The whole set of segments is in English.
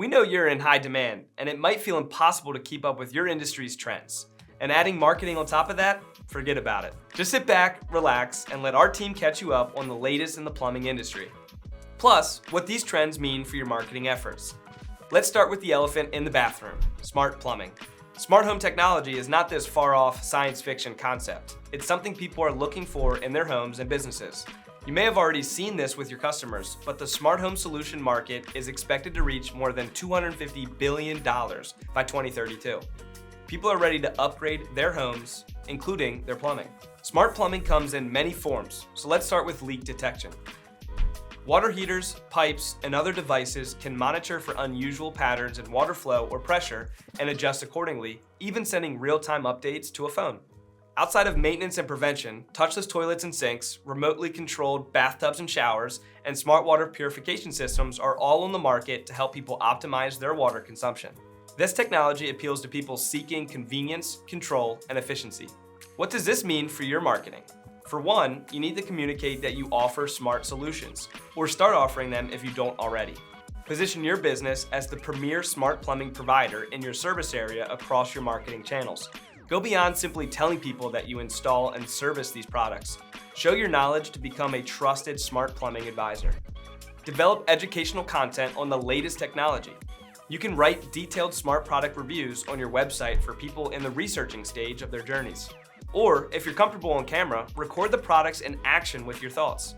We know you're in high demand, and it might feel impossible to keep up with your industry's trends. And adding marketing on top of that? Forget about it. Just sit back, relax, and let our team catch you up on the latest in the plumbing industry. Plus, what these trends mean for your marketing efforts. Let's start with the elephant in the bathroom, smart plumbing. Smart home technology is not this far-off science fiction concept. It's something people are looking for in their homes and businesses. You may have already seen this with your customers, but the smart home solution market is expected to reach more than $250 billion by 2032. People are ready to upgrade their homes, including their plumbing. Smart plumbing comes in many forms, so let's start with leak detection. Water heaters, pipes, and other devices can monitor for unusual patterns in water flow or pressure and adjust accordingly, even sending real-time updates to a phone. Outside of maintenance and prevention, touchless toilets and sinks, remotely controlled bathtubs and showers, and smart water purification systems are all on the market to help people optimize their water consumption. This technology appeals to people seeking convenience, control, and efficiency. What does this mean for your marketing? For one, you need to communicate that you offer smart solutions, or start offering them if you don't already. Position your business as the premier smart plumbing provider in your service area across your marketing channels. Go beyond simply telling people that you install and service these products. Show your knowledge to become a trusted smart plumbing advisor. Develop educational content on the latest technology. You can write detailed smart product reviews on your website for people in the researching stage of their journeys. Or, if you're comfortable on camera, record the products in action with your thoughts.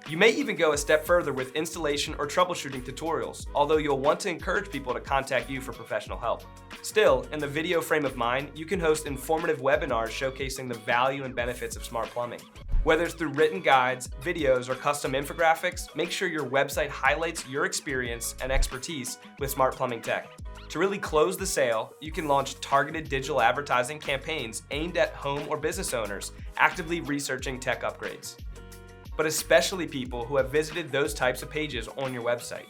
You may even go a step further with installation or troubleshooting tutorials, although you'll want to encourage people to contact you for professional help. Still, in the video frame of mind, you can host informative webinars showcasing the value and benefits of smart plumbing. Whether it's through written guides, videos, or custom infographics, make sure your website highlights your experience and expertise with smart plumbing tech. To really close the sale, you can launch targeted digital advertising campaigns aimed at home or business owners actively researching tech upgrades, but especially people who have visited those types of pages on your website.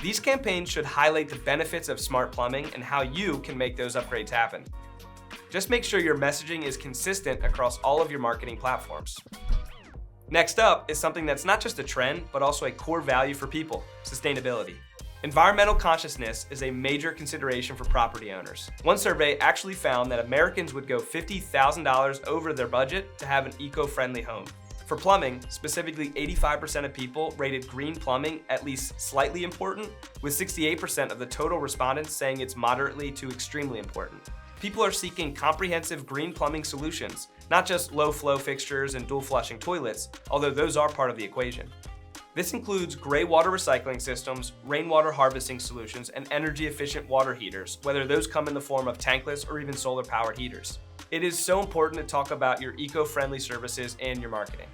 These campaigns should highlight the benefits of smart plumbing and how you can make those upgrades happen. Just make sure your messaging is consistent across all of your marketing platforms. Next up is something that's not just a trend, but also a core value for people: sustainability. Environmental consciousness is a major consideration for property owners. One survey actually found that Americans would go $50,000 over their budget to have an eco-friendly home. For plumbing, specifically 85% of people rated green plumbing at least slightly important, with 68% of the total respondents saying it's moderately to extremely important. People are seeking comprehensive green plumbing solutions, not just low-flow fixtures and dual-flushing toilets, although those are part of the equation. This includes gray water recycling systems, rainwater harvesting solutions, and energy-efficient water heaters, whether those come in the form of tankless or even solar-powered heaters. It is so important to talk about your eco-friendly services and your marketing.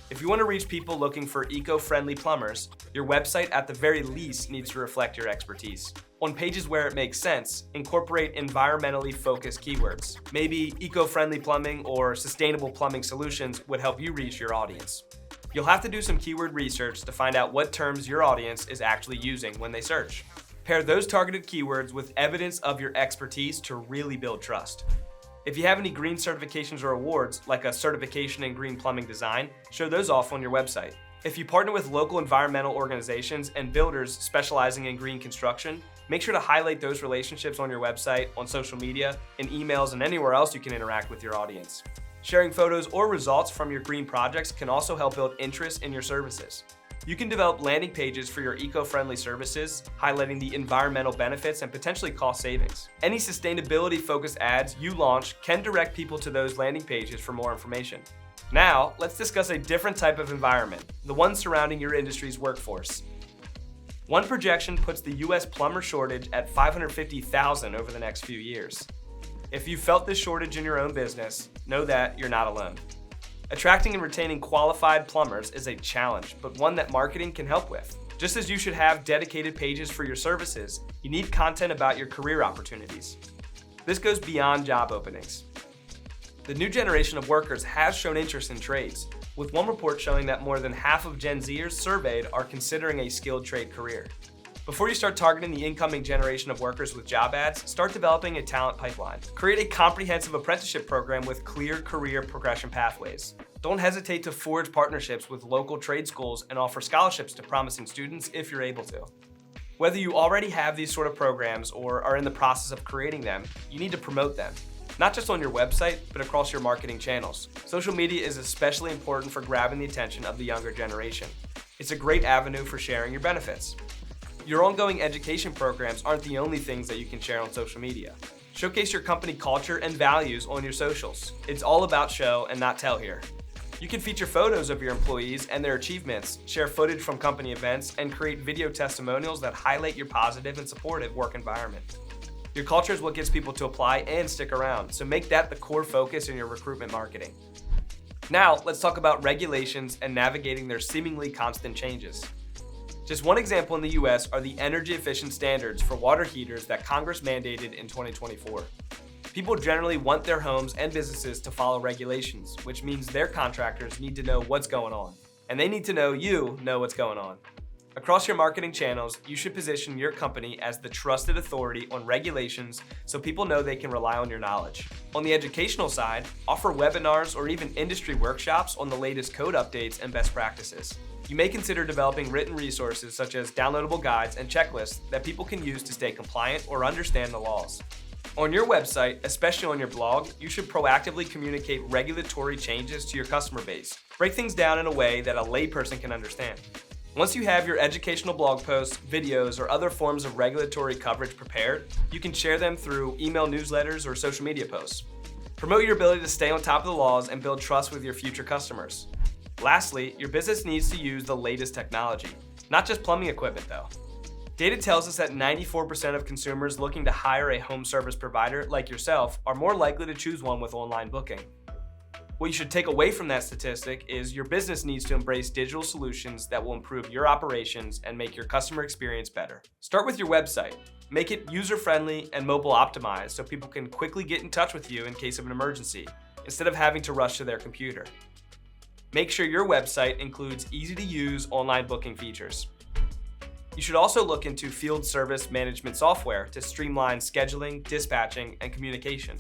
If you want to reach people looking for eco-friendly plumbers, your website at the very least needs to reflect your expertise. On pages where it makes sense, incorporate environmentally focused keywords. Maybe eco-friendly plumbing or sustainable plumbing solutions would help you reach your audience. You'll have to do some keyword research to find out what terms your audience is actually using when they search. Pair those targeted keywords with evidence of your expertise to really build trust. If you have any green certifications or awards, like a certification in green plumbing design, show those off on your website. If you partner with local environmental organizations and builders specializing in green construction, make sure to highlight those relationships on your website, on social media, in emails, and anywhere else you can interact with your audience. Sharing photos or results from your green projects can also help build interest in your services. You can develop landing pages for your eco-friendly services, highlighting the environmental benefits and potentially cost savings. Any sustainability-focused ads you launch can direct people to those landing pages for more information. Now, let's discuss a different type of environment, the one surrounding your industry's workforce. One projection puts the US plumber shortage at 550,000 over the next few years. If you felt this shortage in your own business, know that you're not alone. Attracting and retaining qualified plumbers is a challenge, but one that marketing can help with. Just as you should have dedicated pages for your services, you need content about your career opportunities. This goes beyond job openings. The new generation of workers has shown interest in trades, with one report showing that more than half of Gen Zers surveyed are considering a skilled trade career. Before you start targeting the incoming generation of workers with job ads, start developing a talent pipeline. Create a comprehensive apprenticeship program with clear career progression pathways. Don't hesitate to forge partnerships with local trade schools and offer scholarships to promising students if you're able to. Whether you already have these sort of programs or are in the process of creating them, you need to promote them. Not just on your website, but across your marketing channels. Social media is especially important for grabbing the attention of the younger generation. It's a great avenue for sharing your benefits. Your ongoing education programs aren't the only things that you can share on social media. Showcase your company culture and values on your socials. It's all about show and not tell here. You can feature photos of your employees and their achievements, share footage from company events, and create video testimonials that highlight your positive and supportive work environment. Your culture is what gets people to apply and stick around, so make that the core focus in your recruitment marketing. Now, let's talk about regulations and navigating their seemingly constant changes. Just one example in the US are the energy efficient standards for water heaters that Congress mandated in 2024. People generally want their homes and businesses to follow regulations, which means their contractors need to know what's going on. And they need to know you know what's going on. Across your marketing channels, you should position your company as the trusted authority on regulations so people know they can rely on your knowledge. On the educational side, offer webinars or even industry workshops on the latest code updates and best practices. You may consider developing written resources such as downloadable guides and checklists that people can use to stay compliant or understand the laws. On your website, especially on your blog, you should proactively communicate regulatory changes to your customer base. Break things down in a way that a layperson can understand. Once you have your educational blog posts, videos, or other forms of regulatory coverage prepared, you can share them through email newsletters or social media posts. Promote your ability to stay on top of the laws and build trust with your future customers. Lastly, your business needs to use the latest technology, not just plumbing equipment though. Data tells us that 94% of consumers looking to hire a home service provider like yourself are more likely to choose one with online booking. What you should take away from that statistic is your business needs to embrace digital solutions that will improve your operations and make your customer experience better. Start with your website. Make it user-friendly and mobile optimized so people can quickly get in touch with you in case of an emergency, instead of having to rush to their computer. Make sure your website includes easy-to-use online booking features. You should also look into field service management software to streamline scheduling, dispatching, and communication.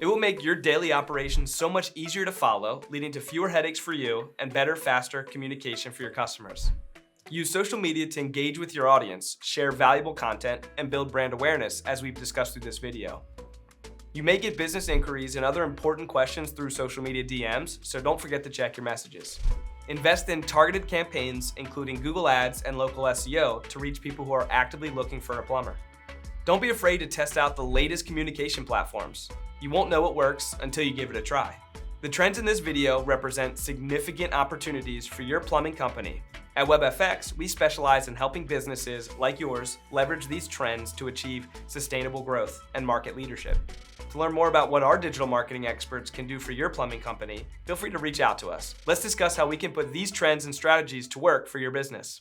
It will make your daily operations so much easier to follow, leading to fewer headaches for you and better, faster communication for your customers. Use social media to engage with your audience, share valuable content, and build brand awareness, as we've discussed through this video. You may get business inquiries and other important questions through social media DMs, so don't forget to check your messages. Invest in targeted campaigns, including Google Ads and local SEO, to reach people who are actively looking for a plumber. Don't be afraid to test out the latest communication platforms. You won't know what works until you give it a try. The trends in this video represent significant opportunities for your plumbing company. At WebFX, we specialize in helping businesses like yours leverage these trends to achieve sustainable growth and market leadership. To learn more about what our digital marketing experts can do for your plumbing company, feel free to reach out to us. Let's discuss how we can put these trends and strategies to work for your business.